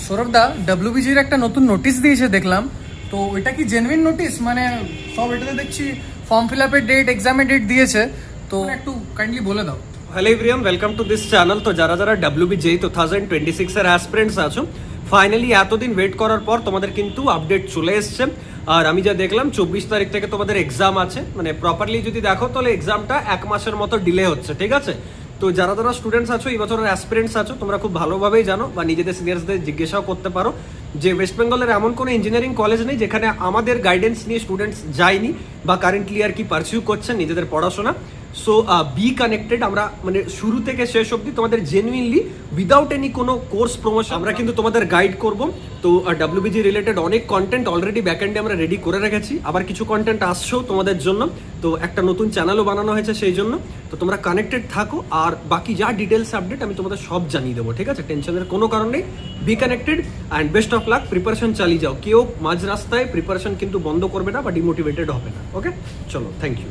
সৌরভ দা ডব্লিউবিজির একটা নতুন নোটিশ দিয়েছে দেখলাম, তো এটা কি জেনুইন নোটিশ? মানে সব এটাতে দেখছি ফর্ম ফিল আপের ডেট, এক্সামের ডেট দিয়েছে, তো একটু কাইন্ডলি বলে দাও। Hello everyone, welcome to this channel. তো যারা যারা WBJ 2026 এর অ্যাসপিরেন্টস আছো, ফাইনালি এতদিন ওয়েট করার পর তোমাদের কিন্তু আপডেট চলে এসছে। আর আমি যা দেখলাম 24 তারিখ থেকে তোমাদের এক্সাম আছে, মানে প্রপারলি যদি দেখো তাহলে এক্সামটা 1 মাসের মতো ডিলে হচ্ছে, ঠিক আছে? তো যারা যারা স্টুডেন্টস আছো, এই বছরের অ্যাসপিরেন্টস আছো, তোমরা খুব ভালোভাবেই জানো বা নিজেদের সিনিয়র্সদের জিজ্ঞাসাও করতে পারো যে ওয়েস্ট বেঙ্গলের এমন কোনো ইঞ্জিনিয়ারিং কলেজ নেই যেখানে আমাদের গাইডেন্স নিয়ে স্টুডেন্টস যায়নি বা কারেন্টলি আর কি পারসিউ করছেন নিজেদের পড়াশোনা। So B connected. আমরা মানে শুরু থেকে শেষ অবধি তোমাদের জেনুইনলি উইদাউট এনি কোনো কোর্স প্রমোশন আমরা কিন্তু তোমাদের গাইড করব। তো WBG রিলেটেড অনেক কন্টেন্ট অলরেডি ব্যাকএন্ডে আমরা রেডি করে রেখেছি, আবার কিছু কন্টেন্ট আসছেও তোমাদের জন্য। তো একটা নতুন চ্যানেলও বানানো হয়েছে সেই জন্য। তো তোমরা কানেক্টেড থাকো, আর বাকি যা ডিটেলস আপডেট আমি তোমাদের সব জানিয়ে দেবো, ঠিক আছে? টেনশনের কোনো কারণ নেই। B connected and best of luck. Preparation চালিয়ে যাও, কেউ মাঝ রাস্তায় প্রিপারেশন কিন্তু বন্ধ করবে না বা ডিমোটিভেটেড হবে না। ওকে, চলো, থ্যাংক ইউ।